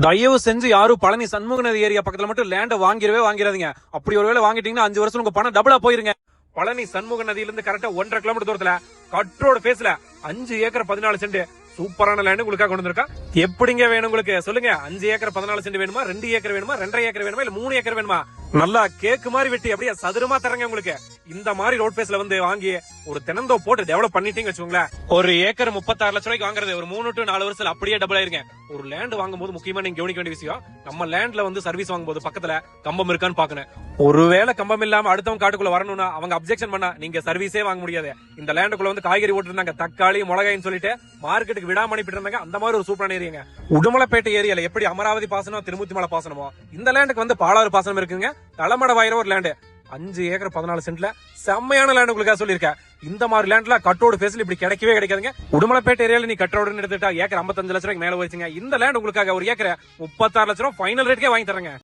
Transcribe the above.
தயவு செஞ்சு யாரும் பழனி சண்முகநதி ஏரியா பக்கத்துல மட்டும் லேண்ட வாங்கிடாதீங்க. அப்படி ஒருவேளை வாங்கிட்டீங்கன்னா 5 வருஷம் உங்க பணம் டபுளா போயிருங்க. பழனி சண்முக நதியில இருந்து கரெக்டா 1.5 கிலோமீட்டர் தூரத்துல கட்ரோட பேஸ்ல 5 ஏக்கர் 14 சென்ட் சூப்பரான லேண்ட் உங்களுக்காக கொண்டு வந்திருக்கா. எப்படிங்க வேணும் உங்களுக்கு சொல்லுங்க. 5 ஏக்கர் 14 சென்ட் வேணுமா, 2 ஏக்கர் வேணுமா, 2.5 ஏக்கர் வேணுமா, இல்ல 3 ஏக்கர் வேணுமா? நல்லா கேக்கு மாதிரி வெட்டி அப்படியே சதுரமா தரங்க உங்களுக்கு. இந்த மாதிரி ரோட் பேஸ்ல வந்து வாங்கி ஒரு தினந்தோ போட்டு டெவலப் பண்ணிட்டீங்க வச்சுக்கோங்களேன். ஒரு ஏக்கர் 36 லட்சம் ரூபாய்க்கு வாங்குறது ஒரு 3 to 4 வருஷத்துல அப்படியே டபுள் ஆயிருங்க. ஒரு லேண்ட் வாங்கும்போது முக்கியமா நீங்க கவனிக்க வேண்டிய விஷயம், நம்ம லேண்ட்ல வந்து சர்வீஸ் வாங்கும்போது பக்கத்துல கம்பம் இருக்கான்னு பாக்கணும். ஒருவேளை கம்பம் இல்லாம அடுத்தவங்க காட்டுக்குள்ள வரணும்னா அவங்க அப்செக்ஷன் பண்ணா நீங்க சர்வீஸே வாங்க முடியாது. இந்த லேண்டுக்குள்ள வந்து காய்கறி ஓட்டு இருந்தாங்க, தக்காளி மிளகாய்னு சொல்லிட்டு மார்க்கெட்டுக்கு விடாம அனுப்பிட்டு இருந்தாங்க. அந்த மாதிரி ஒரு சூப்பரான ஏரியாங்க. உடுமலைப்பேட்டை ஏரியால எப்படி அமராவதி பாசனம், திருமூர்த்தி மலை பாசனமோ இந்த லேண்டுக்கு வந்து பாலாறு பாசனம் இருக்குங்க. தலமட வாயிர ஒரு லேண்டு 5 ஏக்கர் 14 சென்ட்ல செம்மையான லேண்ட் உங்களுக்கு சொல்லியிருக்கேன். இந்த மாதிரி லேண்ட்ல கட்டோடு பேசல இப்படி கிடைக்கவே கிடைக்காதுங்க. உடுமலைப்பேட்டை ஏரியால நீ கட்டோடு எடுத்துட்டா ஏக்கர் 55 லட்சம் ரூபாய்க்கு மேல போயிடுச்சுங்க. இந்த லேண்ட் உங்களுக்காக ஒரு ஏக்கர் 36 லட்சம் ரூபாய் ஃபைனல் ரேட்கே வாங்கி தரங்க.